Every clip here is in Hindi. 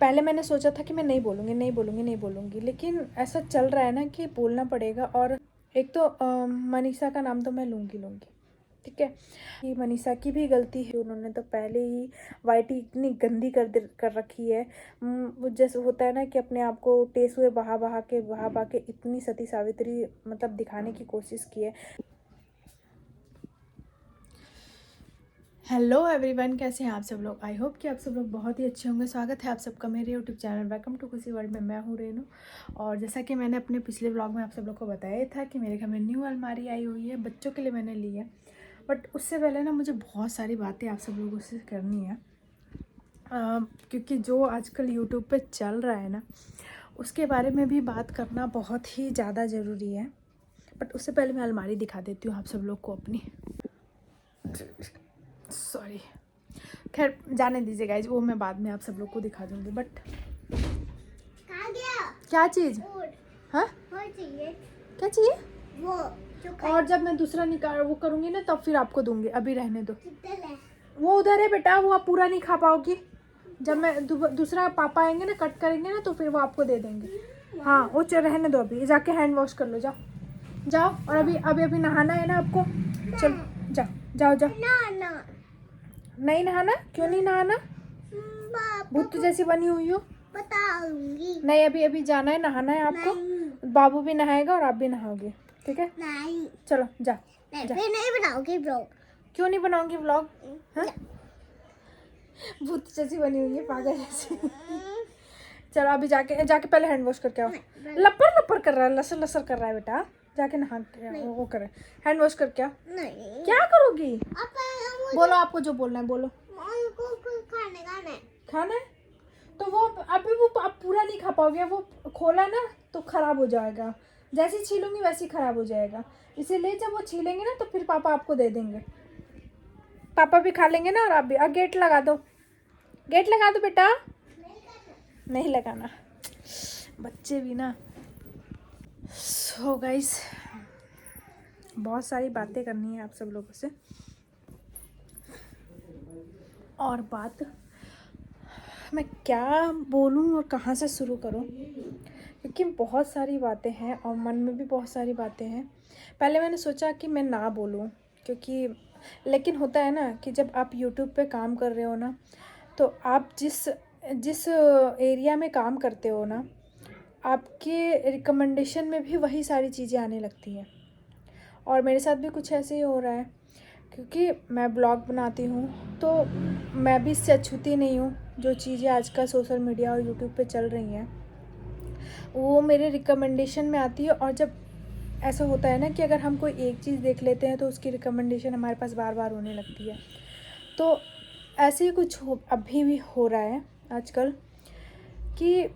पहले मैंने सोचा था कि मैं नहीं बोलूँगी, लेकिन ऐसा चल रहा है ना कि बोलना पड़ेगा। और एक तो मनीषा का नाम तो मैं लूँगी, ठीक है। कि मनीषा की भी गलती है, उन्होंने तो पहले ही वाईटी इतनी गंदी कर रखी है। जैसे होता है ना कि अपने आप को टेसुए बहा के इतनी सती सावित्री मतलब दिखाने की कोशिश की है। हेलो एवरीवन, कैसे हैं आप सब लोग। आई होप कि आप सब लोग बहुत ही अच्छे होंगे। स्वागत है आप सबका मेरे यूट्यूब चैनल वेलकम टू खुशी वर्ल्ड में। मैं हूँ रेनू। और जैसा कि मैंने अपने पिछले व्लॉग में आप सब लोग को बताया था कि मेरे घर में न्यू अलमारी आई हुई है, बच्चों के लिए मैंने ली है। बट उससे पहले ना मुझे बहुत सारी बातें आप सब लोगों से करनी है, क्योंकि जो आजकल यूट्यूब पर चल रहा है ना, उसके बारे में भी बात करना बहुत ही ज़्यादा ज़रूरी है। बट उससे पहले मैं अलमारी दिखा देती हूँ आप सब लोग को अपनी। सॉरी, खैर जाने दीजिए गाइज, वो मैं बाद में आप सब लोग को दिखा दूंगी। बट क्या चीज़? हाँ, क्या चाहिए? और जब मैं दूसरा निकाल वो करूँगी ना तब फिर आपको दूंगी, अभी रहने दो। वो उधर है बेटा, वो आप पूरा नहीं खा पाओगी। जब मैं दूसरा पापा आएंगे ना, कट करेंगे ना, तो फिर वो आपको दे देंगे। हाँ, वो रहने दो, अभी जाके हैंड वॉश कर लो, जाओ। और अभी नहाना है ना आपको, चलो जाओ। नहीं नहाना? क्यों नहीं नहाना? भूत जैसी बनी हुई हो। बताऊंगी। नहीं, अभी जाना है, नहाना है आपको। बाबू भी नहाएगा और आप भी नहाओगे, ठीक है? नहीं, चलो जा। फिर नहीं बनाओगी व्लॉग। क्यों नहीं बनाऊंगी व्लॉग? भूत जैसी बनी हुई है, पागल जैसी। चलो अभी जाके पहले हैंड वॉश करके आओ। लपर कर रहा है, लसर कर रहा है बेटा। जाके नहा वो करे, हैंड वॉश करके आओ। नहीं, क्या करोगी? बोलो, आपको जो बोलना है बोलो। खाना है तो वो अभी वो आप पूरा नहीं खा पाओगे। वो खोला ना तो खराब हो जाएगा, जैसे छीलूंगी वैसे खराब हो जाएगा। इसीलिए जब वो छीलेंगे ना तो फिर पापा आपको दे देंगे। पापा भी खा लेंगे ना और आप भी। गेट लगा दो बेटा। नहीं लगाना, बच्चे भी ना। सो गाइस, बहुत सारी बातें करनी है आप सब लोगों से। और बात मैं क्या बोलूं और कहाँ से शुरू करूं, क्योंकि बहुत सारी बातें हैं और मन में भी बहुत सारी बातें हैं। पहले मैंने सोचा कि मैं ना बोलूं, क्योंकि लेकिन होता है ना कि जब आप यूट्यूब पे काम कर रहे हो ना, तो आप जिस एरिया में काम करते हो ना, आपके रिकमेंडेशन में भी वही सारी चीज़ें आने लगती हैं। और मेरे साथ भी कुछ ऐसे ही हो रहा है, क्योंकि मैं ब्लॉग बनाती हूँ तो मैं भी इससे अछूती नहीं हूँ। जो चीज़ें आजकल सोशल मीडिया और यूट्यूब पे चल रही हैं वो मेरे रिकमेंडेशन में आती है। और जब ऐसा होता है ना कि अगर हम कोई एक चीज़ देख लेते हैं तो उसकी रिकमेंडेशन हमारे पास बार बार होने लगती है। तो ऐसे ही कुछ अभी भी हो रहा है आजकल कि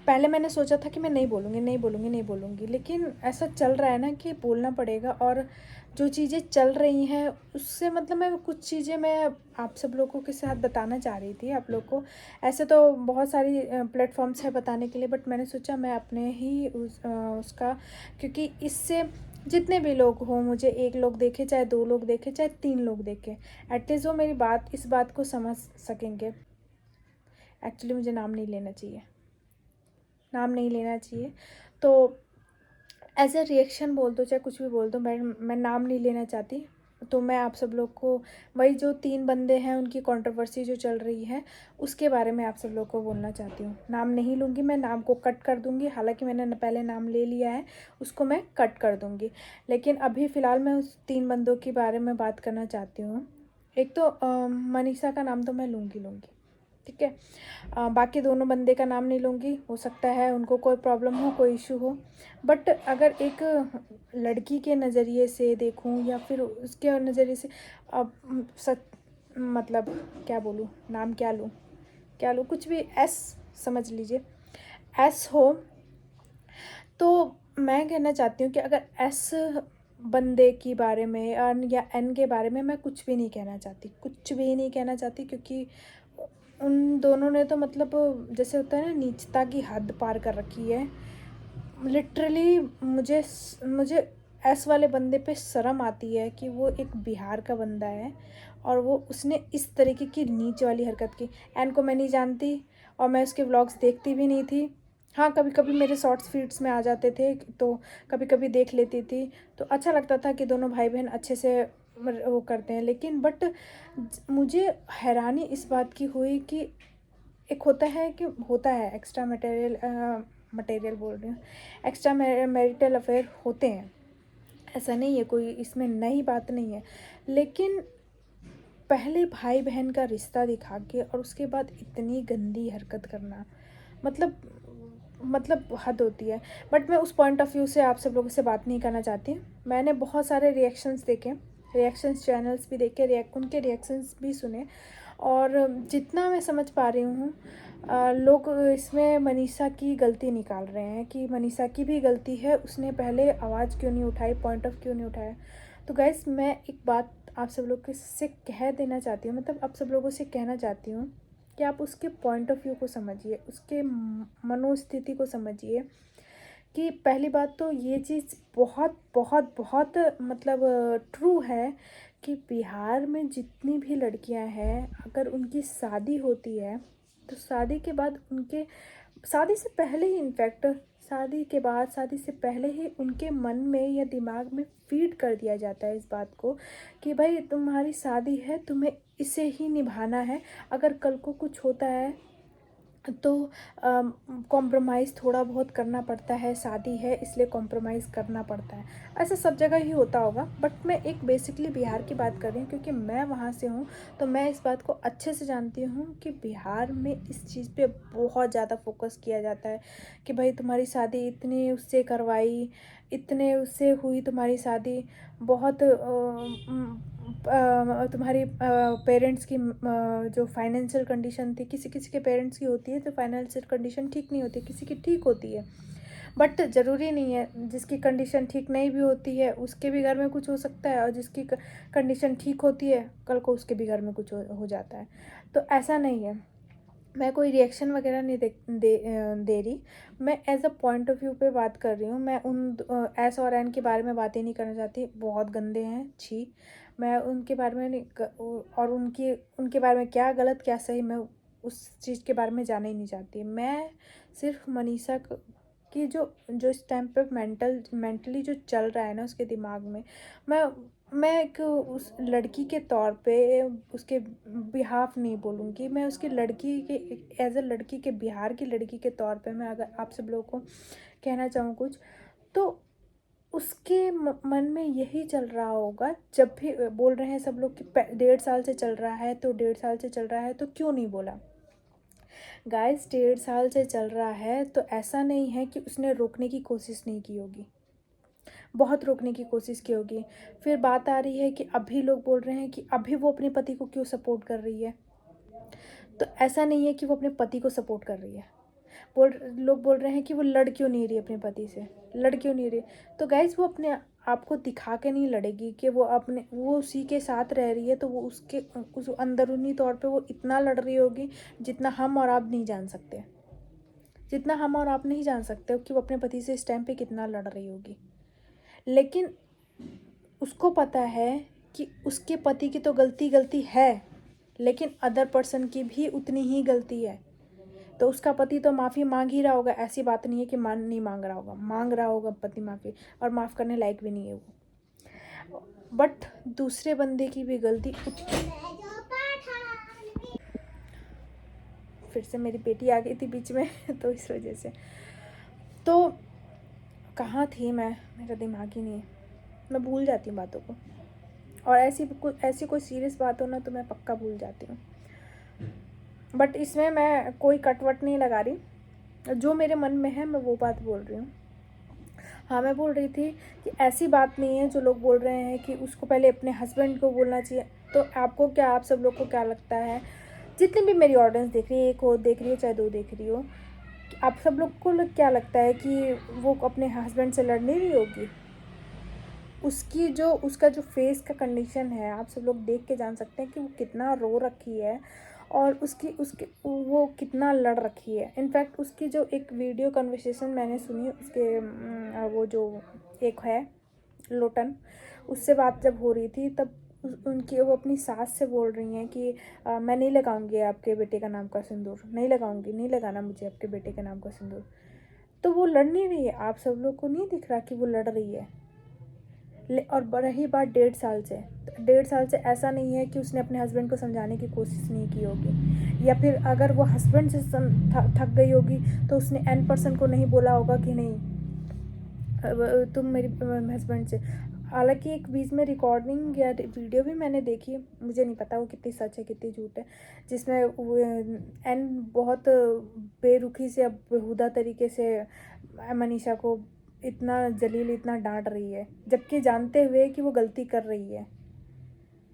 पहले मैंने सोचा था कि मैं नहीं बोलूँगी, लेकिन ऐसा चल रहा है ना कि बोलना पड़ेगा। और जो चीज़ें चल रही हैं उससे मतलब मैं कुछ चीज़ें मैं आप सब लोगों के साथ बताना चाह रही थी आप लोग को। ऐसे तो बहुत सारी प्लेटफॉर्म्स है बताने के लिए, बट मैंने सोचा मैं अपने ही उसका, क्योंकि इससे जितने भी लोग हों, मुझे 1 लोग देखे, चाहे 2 लोग देखे, चाहे 3 लोग देखे, एटलीस्ट वो मेरी इस बात को समझ सकेंगे। एक्चुअली मुझे नाम नहीं लेना चाहिए, तो एज ए रिएक्शन बोल दो, चाहे कुछ भी बोल दो। मैं नाम नहीं लेना चाहती। तो मैं आप सब लोग को वही जो 3 बंदे हैं उनकी कंट्रोवर्सी जो चल रही है उसके बारे में आप सब लोग को बोलना चाहती हूँ। नाम नहीं लूँगी, मैं नाम को कट कर दूँगी। हालांकि मैंने पहले नाम ले लिया है, उसको मैं कट कर दूँगी। लेकिन अभी फ़िलहाल मैं उस 3 बंदों के बारे में बात करना चाहती हूँ। एक तो मनीषा का नाम तो मैं लूँगी, ठीक है। बाकी दोनों बंदे का नाम नहीं लूँगी, हो सकता है उनको कोई प्रॉब्लम हो, कोई इशू हो। बट अगर एक लड़की के नज़रिए से देखूँ या फिर उसके नज़रिए से, अब सच मतलब क्या बोलूँ, नाम क्या लूँ, कुछ भी एस समझ लीजिए, एस हो। तो मैं कहना चाहती हूँ कि अगर एस बंदे के बारे में या एन के बारे में मैं कुछ भी नहीं कहना चाहती, क्योंकि उन दोनों ने तो मतलब जैसे होता है ना, नीचता की हद पार कर रखी है लिटरली। मुझे एस वाले बंदे पे शर्म आती है कि वो एक बिहार का बंदा है और वो उसने इस तरीके की नीच वाली हरकत की। एन को मैं नहीं जानती और मैं उसके व्लॉग्स देखती भी नहीं थी। हाँ, कभी कभी मेरे शॉर्ट्स फीड्स में आ जाते थे तो कभी कभी देख लेती थी, तो अच्छा लगता था कि दोनों भाई बहन अच्छे से वो करते हैं। लेकिन बट मुझे हैरानी इस बात की हुई कि एक होता है एक्स्ट्रा मटेरियल बोल रही हूँ, एक्स्ट्रा मैरिटल अफेयर होते हैं, ऐसा नहीं है, कोई इसमें नई बात नहीं है। लेकिन पहले भाई बहन का रिश्ता दिखा के और उसके बाद इतनी गंदी हरकत करना, मतलब हद होती है। बट मैं उस पॉइंट ऑफ व्यू से आप सब लोगों से बात नहीं करना चाहती। मैंने बहुत सारे रिएक्शंस देखे, रिएक्शंस चैनल्स भी देखे, उनके रिएक्शंस भी सुने, और जितना मैं समझ पा रही हूँ लोग इसमें मनीषा की गलती निकाल रहे हैं कि मनीषा की भी गलती है, उसने पहले आवाज़ क्यों नहीं उठाई, पॉइंट ऑफ क्यों नहीं उठाया। तो गाइस, मैं एक बात आप सब लोग से कह देना चाहती हूँ, मतलब आप सब लोगों से कहना चाहती हूँ कि आप उसके पॉइंट ऑफ व्यू को समझिए, उसके मनोस्थिति को समझिए। कि पहली बात तो ये चीज़ बहुत बहुत बहुत मतलब ट्रू है कि बिहार में जितनी भी लड़कियां हैं, अगर उनकी शादी होती है तो शादी के बाद उनके, शादी से पहले ही इनफैक्ट, शादी के बाद, शादी से पहले ही उनके मन में या दिमाग में फीड कर दिया जाता है इस बात को कि भाई तुम्हारी शादी है, तुम्हें इसे ही निभाना है। अगर कल को कुछ होता है तो कॉम्प्रोमाइज़ थोड़ा बहुत करना पड़ता है, शादी है इसलिए कॉम्प्रोमाइज़ करना पड़ता है। ऐसा सब जगह ही होता होगा, बट मैं एक बेसिकली बिहार की बात कर रही हूँ क्योंकि मैं वहाँ से हूँ, तो मैं इस बात को अच्छे से जानती हूँ कि बिहार में इस चीज़ पे बहुत ज़्यादा फोकस किया जाता है कि भाई तुम्हारी शादी इतनी उससे करवाई, इतने उससे हुई तुम्हारी शादी, बहुत तुम्हारी पेरेंट्स की जो फाइनेंशियल कंडीशन थी, किसी किसी के पेरेंट्स की होती है तो फाइनेंशियल कंडीशन ठीक नहीं होती, किसी की ठीक होती है। बट ज़रूरी नहीं है, जिसकी कंडीशन ठीक नहीं भी होती है उसके भी घर में कुछ हो सकता है, और जिसकी कंडीशन ठीक होती है कल को उसके भी घर में कुछ हो जाता है। तो ऐसा नहीं है, मैं कोई रिएक्शन वगैरह नहीं दे रही, मैं as a point of view पे बात कर रही हूँ। मैं उन एस और एन के बारे में बातें नहीं करना चाहती, बहुत गंदे हैं, छी। मैं उनके बारे में नहीं और उनके बारे में क्या गलत क्या सही, मैं उस चीज़ के बारे में जानना ही नहीं चाहती। मैं सिर्फ मनीषा की जो इस टाइम पे मेंटली जो चल रहा है ना उसके दिमाग में, मैं मैं एक उस लड़की के तौर पे उसके बिहाफ नहीं बोलूँगी, मैं उसकी लड़की के एज अ लड़की के, बिहार की लड़की के तौर पे मैं अगर आप सब लोगों को कहना चाहूँ कुछ, तो उसके मन में यही चल रहा होगा। जब भी बोल रहे हैं सब लोग कि 1.5 साल से चल रहा है, तो 1.5 साल से चल रहा है तो क्यों नहीं बोला। गाइस, 1.5 साल से चल रहा है तो ऐसा नहीं है कि उसने रोकने की कोशिश नहीं की होगी, बहुत रोकने की कोशिश की होगी। फिर बात आ रही है कि अभी लोग बोल रहे हैं कि अभी वो अपने पति को क्यों सपोर्ट कर रही है, तो ऐसा नहीं है कि वो अपने पति को सपोर्ट कर रही है। लोग बोल रहे हैं कि वो लड़ क्यों नहीं रही अपने पति से, लड़ क्यों नहीं रही। तो गाइज, वो अपने आप को दिखा के नहीं लड़ेगी कि वो उसी के साथ रह रही है, तो वो उस अंदरूनी तौर पे वो इतना लड़ रही होगी जितना हम और आप नहीं जान सकते, जितना हम और आप नहीं जान सकते कि वो अपने पति से इस टाइम पे कितना लड़ रही होगी। लेकिन उसको पता है कि उसके पति की तो गलती है, लेकिन अदर पर्सन की भी उतनी ही गलती है। तो उसका पति तो माफ़ी मांग ही रहा होगा, ऐसी बात नहीं है कि नहीं मांग रहा होगा पति माफ़ी, और माफ़ करने लायक भी नहीं है वो। बट दूसरे बंदे की भी गलती फिर से मेरी बेटी आ गई थी बीच में तो इस वजह से, तो कहाँ थी मैं, मेरा दिमाग ही नहीं है, मैं भूल जाती हूँ बातों को, और ऐसी कोई सीरियस बात हो ना तो मैं पक्का भूल जाती हूँ। बट इसमें मैं कोई कटवट नहीं लगा रही, जो मेरे मन में है मैं वो बात बोल रही हूँ। हाँ, मैं बोल रही थी कि ऐसी बात नहीं है जो लोग बोल रहे हैं कि उसको पहले अपने हस्बैंड को बोलना चाहिए। तो आपको क्या, आप सब लोग को क्या लगता है, जितनी भी मेरी ऑडियंस देख रही है, एक हो देख रही हो चाहे दो देख रही हो, आप सब लोग को क्या लगता है कि वो अपने हस्बैंड से लड़ नहीं रही होगी। उसका जो फेस का कंडीशन है, आप सब लोग देख के जान सकते हैं कि वो कितना रो रखी है, और उसके वो कितना लड़ रखी है। इनफैक्ट उसकी जो एक वीडियो कन्वर्सेशन मैंने सुनी, उसके वो जो एक है लोटन, उससे बात जब हो रही थी तब उनकी वो अपनी सास से बोल रही हैं कि मैं नहीं लगाऊंगी आपके बेटे का नाम का सिंदूर, नहीं लगाऊंगी, नहीं लगाना मुझे आपके बेटे के नाम का सिंदूर। तो वो लड़ नहीं रही है, आप सब लोग को नहीं दिख रहा कि वो लड़ रही है। और रही बात 1.5 साल से, तो 1.5 साल से ऐसा नहीं है कि उसने अपने हस्बैंड को समझाने की कोशिश नहीं की होगी, या फिर अगर वो हस्बैंड से थक गई होगी तो उसने N% को नहीं बोला होगा कि नहीं तुम मेरी हस्बैंड से। हालांकि एक बीच में रिकॉर्डिंग या वीडियो भी मैंने देखी, मुझे नहीं पता वो कितनी सच है कितनी झूठ है, जिसमें एन बहुत बेरुखी से अब बेहुदा तरीके से मनीषा को इतना जलील इतना डांट रही है, जबकि जानते हुए कि वो गलती कर रही है।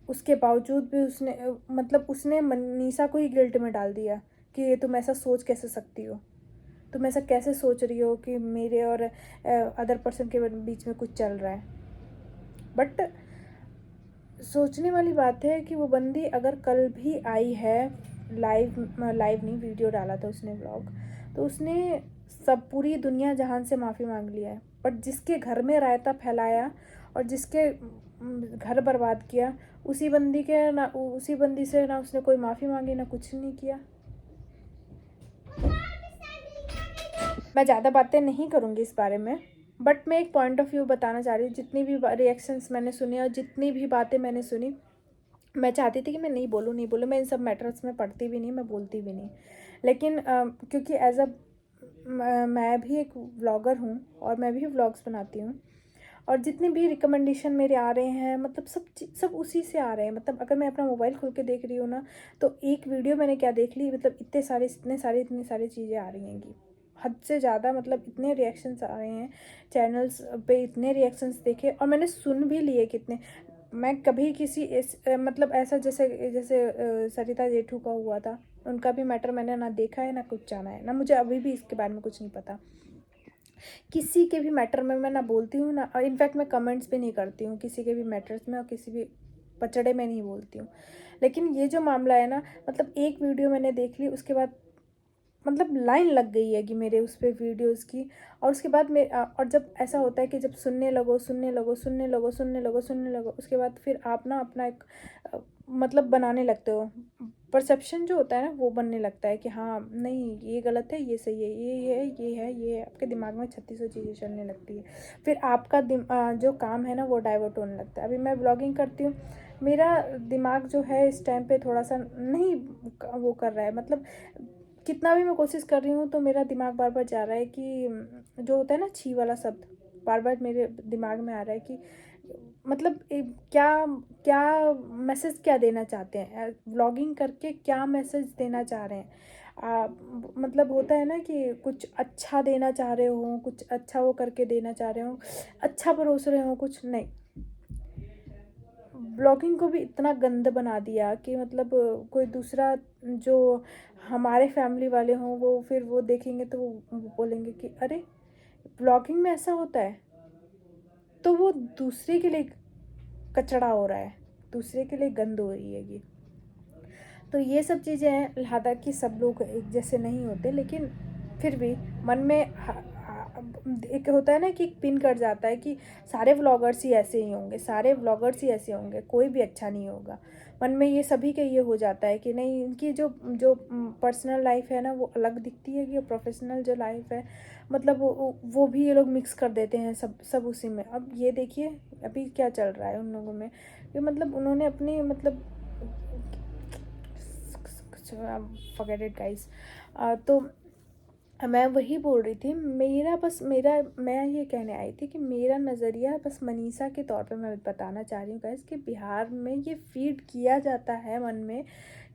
उसके बावजूद भी उसने मतलब उसने मनीषा को ही गिल्ट में डाल दिया कि ये तुम ऐसा सोच कैसे सकती हो, तुम ऐसा कैसे सोच रही हो कि मेरे और अदर पर्सन के बीच में कुछ चल रहा है। बट सोचने वाली बात है कि वो बंदी अगर कल भी आई है, लाइव नहीं, वीडियो डाला था उसने व्लॉग, तो उसने सब पूरी दुनिया जहान से माफ़ी मांग लिया है, बट जिसके घर में रायता फैलाया और जिसके घर बर्बाद किया, उसी बंदी से ना उसने कोई माफ़ी मांगी ना कुछ नहीं किया। मैं ज़्यादा बातें नहीं करूँगी इस बारे में, बट मैं एक पॉइंट ऑफ व्यू बताना चाह रही हूँ। जितनी भी रिएक्शंस मैंने सुने और जितनी भी बातें मैंने सुनी, मैं चाहती थी कि मैं नहीं बोलूँ, मैं इन सब मैटर्स में पढ़ती भी नहीं, मैं बोलती भी नहीं, लेकिन क्योंकि एज अ मैं भी एक व्लॉगर हूँ और मैं भी व्लॉग्स बनाती हूँ, और जितने भी रिकमेंडेशन मेरे आ रहे हैं मतलब सब उसी से आ रहे हैं। मतलब अगर मैं अपना मोबाइल खोल के देख रही हूँ ना, तो एक वीडियो मैंने क्या देख ली, मतलब इतनी सारी चीज़ें आ रही हैं कि हद से ज़्यादा, मतलब इतने रिएक्शंस आ रहे हैं चैनल्स पे, इतने रिएक्शंस देखे और मैंने सुन भी लिए कितने। मैं कभी किसी मतलब ऐसा जैसे जैसे सरिता जेठू का हुआ था, उनका भी मैटर मैंने ना देखा है ना कुछ जाना है, ना मुझे अभी भी इसके बारे में कुछ नहीं पता। किसी के भी मैटर में मैं ना बोलती हूँ ना, इनफैक्ट मैं कमेंट्स भी नहीं करती हूँ किसी के भी मैटर्स में और किसी भी पचड़े में नहीं बोलती हूँ। लेकिन ये जो मामला है ना, मतलब एक वीडियो मैंने देख ली, उसके बाद मतलब लाइन लग गई है कि मेरे उस पर वीडियोज़ की, और उसके बाद और जब ऐसा होता है कि जब सुनने लगो, उसके बाद फिर आप ना अपना एक मतलब बनाने लगते हो, परसेप्शन जो होता है ना वो बनने लगता है कि हाँ नहीं ये गलत है ये सही है, ये है, आपके दिमाग में 3600 चीज़ें चलने लगती है। फिर आपका जो काम है ना वो डाइवर्ट होने लगता है। अभी मैं ब्लॉगिंग करती हूँ, मेरा दिमाग जो है इस टाइम पे थोड़ा सा नहीं वो कर रहा है, मतलब कितना भी मैं कोशिश कर रही हूँ तो मेरा दिमाग बार बार जा रहा है कि जो होता है ना छी वाला शब्द, बार बार मेरे दिमाग में आ रहा है कि मतलब क्या क्या मैसेज क्या देना चाहते हैं व्लॉगिंग करके, क्या मैसेज देना चाह रहे हैं। मतलब होता है ना कि कुछ अच्छा देना चाह रहे हो, कुछ अच्छा वो करके देना चाह रहे हो, अच्छा परोस रहे हो, कुछ नहीं। ब्लॉगिंग को भी इतना गंद बना दिया कि मतलब कोई दूसरा जो हमारे फैमिली वाले हों वो फिर वो देखेंगे तो वो बोलेंगे कि अरे ब्लॉगिंग में ऐसा होता है, तो वो दूसरे के लिए कचड़ा हो रहा है, दूसरे के लिए गंद हो रही है ये। तो ये सब चीज़ें हैं, हालांकि सब लोग एक जैसे नहीं होते, लेकिन फिर भी मन में एक होता है ना कि एक पिन कर जाता है कि सारे व्लॉगर्स ही ऐसे ही होंगे, सारे व्लॉगर्स ही ऐसे होंगे, कोई भी अच्छा नहीं होगा। मन में ये सभी के ये हो जाता है कि नहीं, इनकी जो जो पर्सनल लाइफ है ना वो अलग दिखती है कि प्रोफेशनल जो लाइफ है, मतलब वो भी ये लोग मिक्स कर देते हैं सब उसी में। अब ये देखिए अभी क्या चल रहा है उन लोगों में, कि मतलब उन्होंने अपनी मतलब फॉरगेट इट गाइस। तो मैं वही बोल रही थी, मेरा मैं ये कहने आई थी कि मेरा नज़रिया बस मनीषा के तौर पे मैं बताना चाह रही हूँ गाइस कि बिहार में ये फीड किया जाता है मन में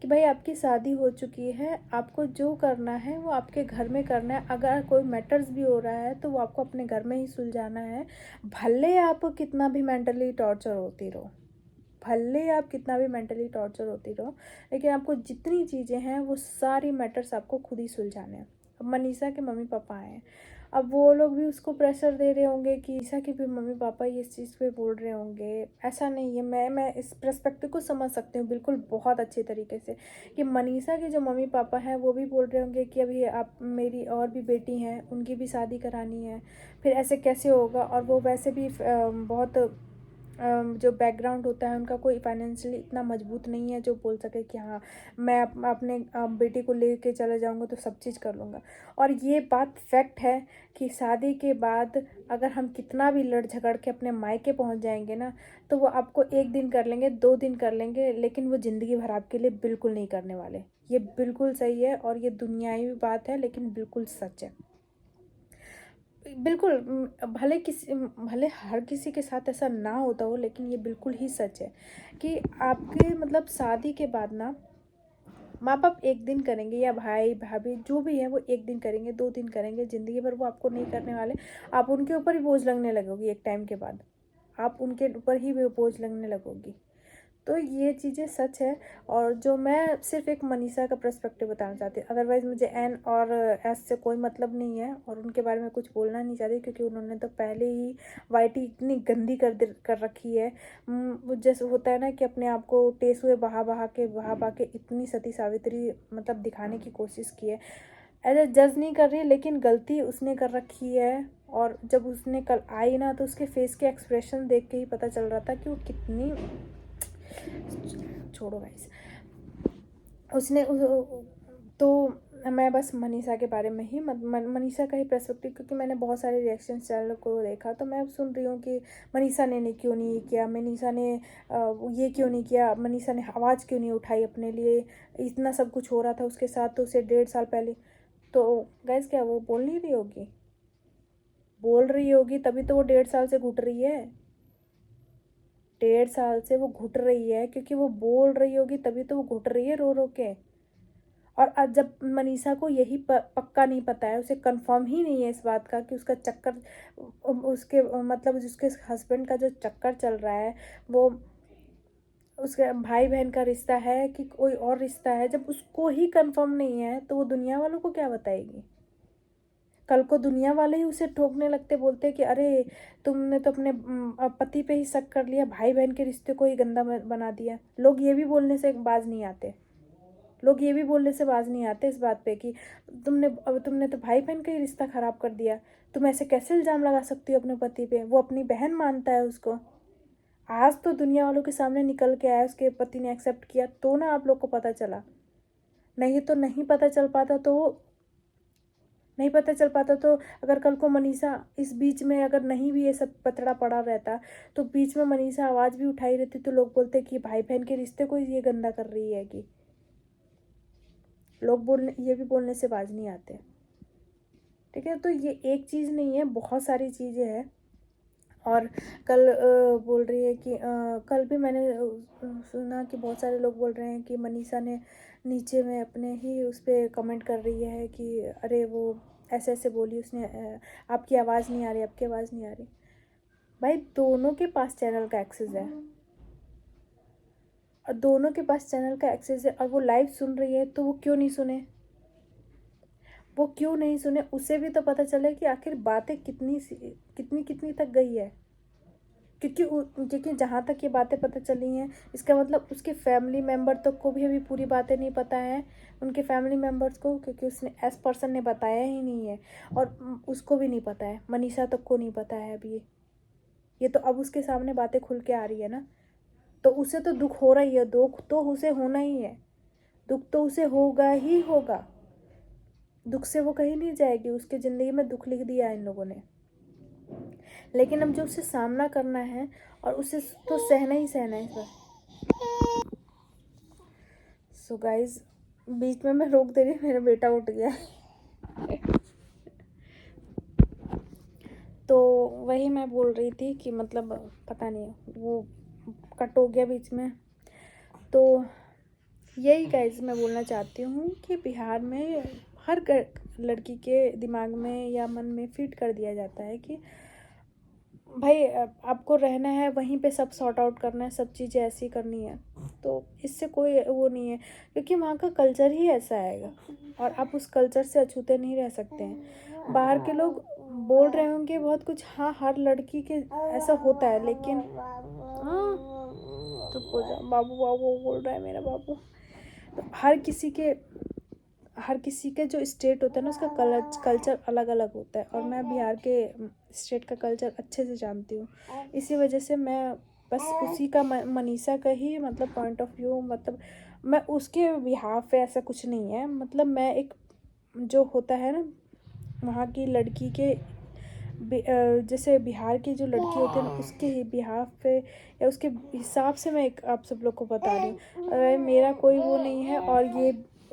कि भाई आपकी शादी हो चुकी है, आपको जो करना है वो आपके घर में करना है, अगर कोई मैटर्स भी हो रहा है तो वो आपको अपने घर में ही सुलझाना है। भले आप कितना भी मेंटली टॉर्चर होती रहो, भले आप कितना भी मेंटली टॉर्चर होती रहो, लेकिन आपको जितनी चीज़ें हैं वो सारी मैटर्स आपको खुद ही सुलझाने हैं। अब मनीषा के मम्मी पापा हैं, अब वो लोग भी उसको प्रेशर दे रहे होंगे कि ईशा के भी मम्मी पापा ये इस चीज़ पे बोल रहे होंगे। ऐसा नहीं है, मैं इस पर्सपेक्टिव को समझ सकती हूँ बिल्कुल बहुत अच्छे तरीके से कि मनीषा के जो मम्मी पापा हैं वो भी बोल रहे होंगे कि अभी आप मेरी और भी बेटी हैं, उनकी भी शादी करानी है, फिर ऐसे कैसे होगा। और वो वैसे भी बहुत जो बैकग्राउंड होता है उनका कोई फाइनेंशियली इतना मजबूत नहीं है जो बोल सके कि हाँ मैं अपने बेटी को लेके चला जाऊँगा तो सब चीज़ कर लूँगा। और ये बात फैक्ट है कि शादी के बाद अगर हम कितना भी लड़ झगड़ के अपने मायके पहुंच जाएंगे ना, तो वो आपको 1 दिन कर लेंगे, 2 दिन कर लेंगे, लेकिन वो ज़िंदगी भर आपके लिए बिल्कुल नहीं करने वाले। ये बिल्कुल सही है और ये दुनियावी बात है, लेकिन बिल्कुल सच है। बिल्कुल भले हर किसी के साथ ऐसा ना होता हो, लेकिन ये बिल्कुल ही सच है कि आपके मतलब शादी के बाद ना माँ बाप 1 दिन करेंगे या भाई भाभी जो भी है वो 1 दिन करेंगे, 2 दिन करेंगे, ज़िंदगी भर वो आपको नहीं करने वाले। आप उनके ऊपर ही बोझ लगने लगोगी, एक टाइम के बाद आप उनके ऊपर ही बोझ लगने लगोगी। तो ये चीज़ें सच है। और जो मैं सिर्फ एक मनीषा का पर्सपेक्टिव बताना चाहती हूँ, अदरवाइज़ मुझे एन और एस से कोई मतलब नहीं है और उनके बारे में कुछ बोलना नहीं चाहती, क्योंकि उन्होंने तो पहले ही वाईटी इतनी गंदी कर रखी है। जैसे होता है ना कि अपने आप को टेसुए बहा बहा के इतनी सती सावित्री मतलब दिखाने की कोशिश की है। एज ए जज नहीं कर रही, लेकिन गलती उसने कर रखी है। और जब उसने कल आई ना, तो उसके फेस के एक्सप्रेशन देख के ही पता चल रहा था कि वो कितनी, छोड़ो गाइस, उसने तो मैं बस मनीषा के बारे में ही मनीषा का ही पर्सपेक्टिव, क्योंकि मैंने बहुत सारे रिएक्शन चैनल को देखा, तो मैं सुन रही हूँ कि मनीषा ने क्यों नहीं किया, मनीषा ने ये क्यों नहीं किया, मनीषा ने आवाज़ क्यों नहीं उठाई अपने लिए, इतना सब कुछ हो रहा था उसके साथ तो उसे 1.5 साल पहले। तो गाइस क्या वो बोल नहीं रही होगी? बोल रही होगी तभी तो वो 1.5 साल से घुट रही है। 1.5 साल से वो घुट रही है क्योंकि वो बोल रही होगी, तभी तो वो घुट रही है रो रो के। और आज जब मनीषा को यही पक्का नहीं पता है, उसे कंफर्म ही नहीं है इस बात का कि उसका चक्कर, उसके मतलब उसके हस्बैंड का जो चक्कर चल रहा है वो उसके भाई बहन का रिश्ता है कि कोई और रिश्ता है, जब उसको ही कंफर्म नहीं है तो वो दुनिया वालों को क्या बताएगी? कल को दुनिया वाले ही उसे ठोकने लगते, बोलते कि अरे तुमने तो अपने पति पे ही शक कर लिया, भाई बहन के रिश्ते को ही गंदा बना दिया। लोग ये भी बोलने से बाज नहीं आते, लोग ये भी बोलने से बाज नहीं आते इस बात पे कि तुमने तो भाई बहन का ही रिश्ता खराब कर दिया। तुम ऐसे कैसे इल्ज़ाम लगा सकती हो अपने पति पे? वो अपनी बहन मानता है उसको। आज तो दुनिया वालों के सामने निकल के आया, उसके पति ने एक्सेप्ट किया तो ना आप लोग को पता चला। नहीं तो नहीं पता चल पाता तो नहीं पता चल पाता तो अगर कल को मनीषा इस बीच में अगर नहीं भी ये सब पतड़ा पड़ा रहता, तो बीच में मनीषा आवाज़ भी उठाई रहती, तो लोग बोलते कि भाई बहन के रिश्ते को ये गंदा कर रही है। कि लोग बोलने, ये भी बोलने से बाज नहीं आते। ठीक है, तो ये एक चीज़ नहीं है, बहुत सारी चीज़ें हैं। और कल बोल रही है कि कल भी मैंने सुना कि बहुत सारे लोग बोल रहे हैं कि मनीषा ने नीचे में अपने ही उस पर कमेंट कर रही है कि अरे वो ऐसे ऐसे बोली उसने, आपकी आवाज़ नहीं आ रही, आपकी आवाज़ नहीं आ रही। भाई दोनों के पास चैनल का एक्सेस है, और दोनों के पास चैनल का एक्सेस है, और वो लाइव सुन रही है, तो वो क्यों नहीं सुने? वो क्यों नहीं सुने? उसे भी तो पता चले कि आखिर बातें कितनी कितनी कितनी तक गई है। क्योंकि जहाँ तक ये बातें पता चली हैं, इसका मतलब उसके फैमिली मेम्बर तक को भी अभी पूरी बातें नहीं पता है, उनके फैमिली मेम्बर्स को, क्योंकि उसने एस पर्सन ने बताया ही नहीं है। और उसको भी नहीं पता है, मनीषा तक को नहीं पता है अभी। ये तो अब उसके सामने बातें खुल के आ रही है ना, तो उसे तो दुख हो रही है, दुख तो उसे होना ही है, दुख तो उसे होगा ही होगा। दुख से वो कहीं नहीं जाएगी, उसकी ज़िंदगी में दुख लिख दिया इन लोगों ने। लेकिन अब जो उसे सामना करना है और उसे तो सहना ही सहना है इस बार। सो गाइज, बीच में मैं रोक दे रही, मेरा बेटा उठ गया। तो वही मैं बोल रही थी कि मतलब पता नहीं वो कट हो गया बीच में। तो यही गाइज मैं बोलना चाहती हूँ कि बिहार में हर लड़की के दिमाग में या मन में फिट कर दिया जाता है कि भाई आपको रहना है वहीं पे, सब सॉर्ट आउट करना है, सब चीज़ें ऐसी करनी है। तो इससे कोई वो नहीं है, क्योंकि वहाँ का कल्चर ही ऐसा आएगा और आप उस कल्चर से अछूते नहीं रह सकते हैं। बाहर के लोग बोल रहे होंगे बहुत कुछ, हाँ हर लड़की के ऐसा होता है, लेकिन चुप हो जा बाबू, बाबू बोल रहा है मेरा बाबू। तो हर किसी के जो स्टेट होता है ना, उसका कल्चर अलग अलग होता है, और मैं बिहार के स्टेट का कल्चर अच्छे से जानती हूँ। इसी वजह से मैं बस उसी का मनीषा का ही मतलब पॉइंट ऑफ व्यू, मतलब मैं उसके बिहाफ पे ऐसा कुछ नहीं है। मतलब मैं एक जो होता है ना वहाँ की लड़की के जैसे बिहार की जो लड़की होती है ना उसके ही बिहाफ पे या उसके हिसाब से मैं एक आप सब लोग को बता रही हूँ। मेरा कोई वो नहीं है। और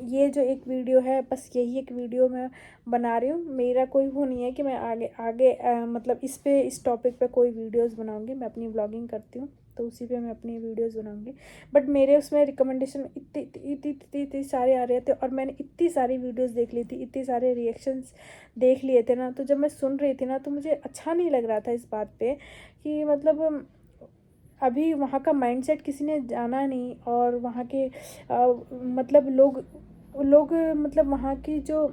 ये जो एक वीडियो है बस यही एक वीडियो मैं बना रही हूँ। मेरा कोई वो नहीं है कि मैं आगे आगे मतलब इस टॉपिक पे कोई वीडियोस बनाऊँगी। मैं अपनी व्लॉगिंग करती हूँ तो उसी पे मैं अपनी वीडियोस बनाऊँगी। बट मेरे उसमें रिकमेंडेशन इतनी सारे आ रहे थे और मैंने इतनी सारी वीडियोस देख ली थी, इतने सारे रिएक्शंस देख लिए थे ना, तो जब मैं सुन रही थी ना तो मुझे अच्छा नहीं लग रहा था इस बात पे कि मतलब अभी वहाँ का माइंडसेट किसी ने जाना नहीं। और वहाँ के मतलब लोग लोग मतलब वहाँ की जो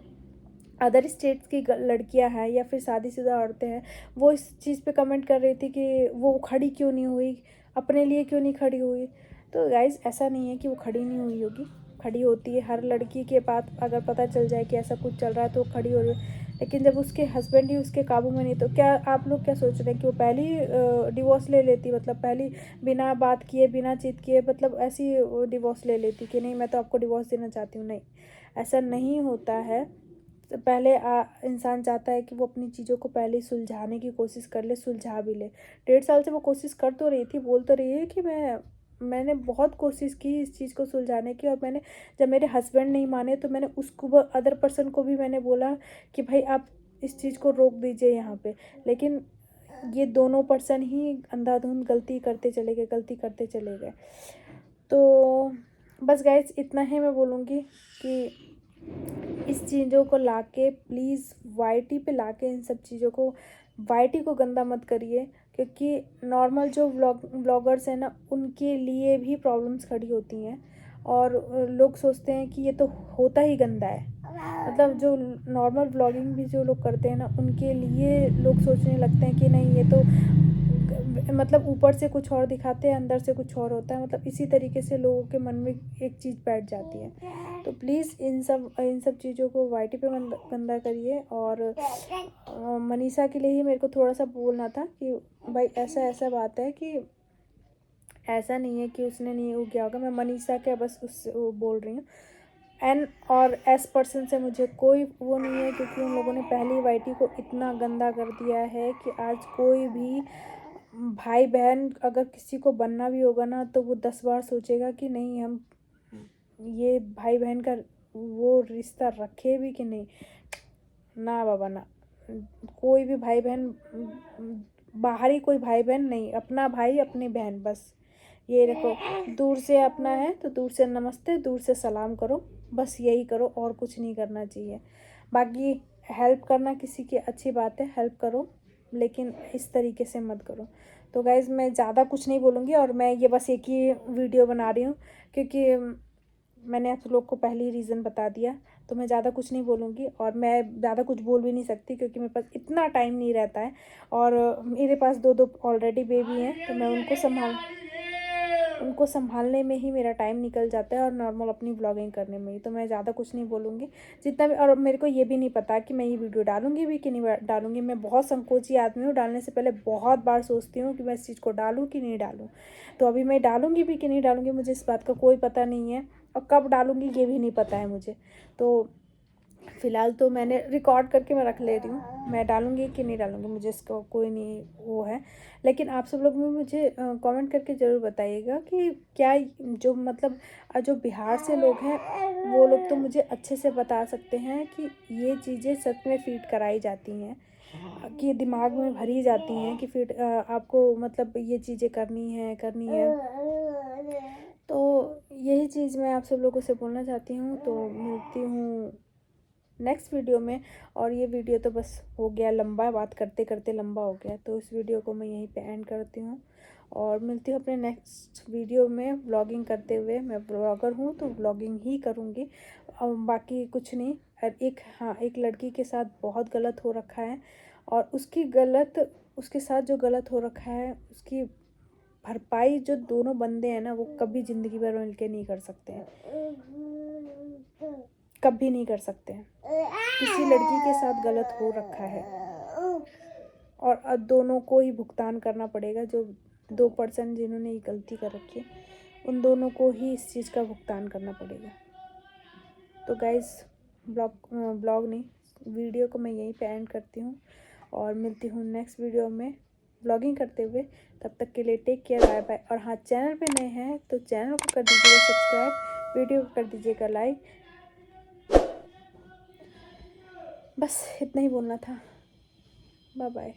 अदर स्टेट्स की लड़कियां हैं या फिर शादीशुदा औरतें हैं वो इस चीज़ पे कमेंट कर रही थी कि वो खड़ी क्यों नहीं हुई, अपने लिए क्यों नहीं खड़ी हुई। तो गाइज़ ऐसा नहीं है कि वो खड़ी नहीं हुई होगी, खड़ी होती है। हर लड़की के पास अगर पता चल जाए कि ऐसा कुछ चल रहा है तो वो खड़ी हो रही है। लेकिन जब उसके हस्बैंड ही उसके काबू में नहीं, तो क्या आप लोग क्या सोच रहे हैं कि वो पहली डिवोर्स ले लेती, मतलब पहली बिना बात किए बिना चीत किए मतलब ऐसी डिवोर्स ले लेती कि नहीं मैं तो आपको डिवोर्स देना चाहती हूँ। नहीं, ऐसा नहीं होता है। तो पहले इंसान चाहता है कि वो अपनी चीज़ों को पहले सुलझाने की कोशिश कर ले, सुलझा भी ले। 1.5 साल से वो कोशिश कर तो रही थी, बोल तो रही है कि मैंने बहुत कोशिश की इस चीज़ को सुलझाने की। और मैंने जब मेरे हस्बैंड नहीं माने तो मैंने उसको अदर पर्सन को भी मैंने बोला कि भाई आप इस चीज़ को रोक दीजिए यहाँ पे। लेकिन ये दोनों पर्सन ही अंधाधुंध गलती करते चले गए, गलती करते चले गए। तो बस गाइस इतना ही मैं बोलूँगी कि इस चीज़ों को लाके प्लीज़ वाईटी पे लाके इन सब चीज़ों को वाईटी को गंदा मत करिए। क्योंकि नॉर्मल जो ब्लॉगर्स हैं ना उनके लिए भी प्रॉब्लम्स खड़ी होती हैं। और लोग सोचते हैं कि ये तो होता ही गंदा है। मतलब जो नॉर्मल ब्लॉगिंग भी जो लोग करते हैं ना उनके लिए लोग सोचने लगते हैं कि नहीं ये तो मतलब ऊपर से कुछ और दिखाते हैं अंदर से कुछ और होता है। मतलब इसी तरीके से लोगों के मन में एक चीज़ बैठ जाती है। तो प्लीज़ इन सब चीज़ों को वाईटी पे गंदा करिए। और मनीषा के लिए ही मेरे को थोड़ा सा बोलना था कि भाई ऐसा ऐसा बात है कि ऐसा नहीं है कि उसने नहीं वो किया होगा। मैं मनीषा के बस उससे वो बोल रही हूँ। एन और एस पर्सन से मुझे कोई वो नहीं है क्योंकि उन लोगों ने पहली वाईटी को इतना गंदा कर दिया है कि आज कोई भी भाई बहन अगर किसी को बनना भी होगा ना तो वो 10 बार सोचेगा कि नहीं हम ये भाई बहन का वो रिश्ता रखे भी कि नहीं। ना बाबा ना, कोई भी भाई बहन बाहरी कोई भाई बहन नहीं, अपना भाई अपनी बहन बस। ये देखो दूर से अपना है तो दूर से नमस्ते, दूर से सलाम करो, बस यही करो और कुछ नहीं करना चाहिए। बाकी हेल्प करना किसी की अच्छी बात है, हेल्प करो लेकिन इस तरीके से मत करो। तो गाइज़ मैं ज़्यादा कुछ नहीं बोलूँगी और मैं ये बस एक ही वीडियो बना रही हूँ क्योंकि मैंने आप लोग को पहले ही रीज़न बता दिया। तो मैं ज़्यादा कुछ नहीं बोलूँगी और मैं ज़्यादा कुछ बोल भी नहीं सकती क्योंकि मेरे पास इतना टाइम नहीं रहता है। और मेरे पास 2 ऑलरेडी बेबी हैं तो मैं उनको संभालने में ही मेरा टाइम निकल जाता है और नॉर्मल अपनी व्लॉगिंग करने में ही। तो मैं ज़्यादा कुछ नहीं बोलूँगी जितना भी। और मेरे को ये भी नहीं पता कि मैं ये वीडियो डालूँगी भी कि नहीं डालूँगी। मैं बहुत संकोची आदमी हूँ, डालने से पहले बहुत बार सोचती हूँ कि मैं इस चीज़ को डालूँ कि नहीं डालूँ। तो अभी मैं डालूँगी भी कि नहीं डालूँगी मुझे इस बात का कोई पता नहीं है। और कब डालूँगी ये भी नहीं पता है मुझे। तो फ़िलहाल तो मैंने रिकॉर्ड करके मैं रख ले रही हूँ, मैं डालूँगी कि नहीं डालूँगी मुझे इसका कोई नहीं वो है। लेकिन आप सब लोग भी मुझे कमेंट करके ज़रूर बताइएगा कि क्या जो मतलब जो बिहार से लोग हैं वो लोग तो मुझे अच्छे से बता सकते हैं कि ये चीज़ें सच में फ़ीड कराई जाती हैं कि दिमाग में भरी जाती हैं कि फ़ीड आपको मतलब ये चीज़ें करनी है। तो यही चीज़ मैं आप सब लोगों से बोलना चाहती हूँ। तो मिलती हूँ नेक्स्ट वीडियो में। और ये वीडियो तो बस हो गया लंबा, बात करते करते लंबा हो गया, तो इस वीडियो को मैं यहीं पे एंड करती हूँ और मिलती हूँ अपने नेक्स्ट वीडियो में व्लॉगिंग करते हुए। मैं ब्लॉगर हूँ तो व्लॉगिंग ही करूँगी और बाकी कुछ नहीं। और एक लड़की के साथ बहुत गलत हो रखा है और उसके साथ जो गलत हो रखा है उसकी भरपाई जो दोनों बंदे हैं ना वो कभी ज़िंदगी भर मिलके नहीं कर सकते हैं, कभी नहीं कर सकते हैं। किसी लड़की के साथ गलत हो रखा है और दोनों को ही भुगतान करना पड़ेगा जो 2% जिन्होंने ये गलती कर रखी है, उन दोनों को ही इस चीज़ का भुगतान करना पड़ेगा। तो गाइज़ ब्लॉग नहीं, वीडियो को मैं यहीं पे एंड करती हूँ और मिलती हूँ नेक्स्ट वीडियो में ब्लॉगिंग करते हुए। तब तक के लिए टेक केयर, बाय बाय। और हाँ, चैनल पे नए हैं तो चैनल को कर दीजिएगा सब्सक्राइब, वीडियो को कर दीजिएगा लाइक। बस इतना ही बोलना था। Bye bye.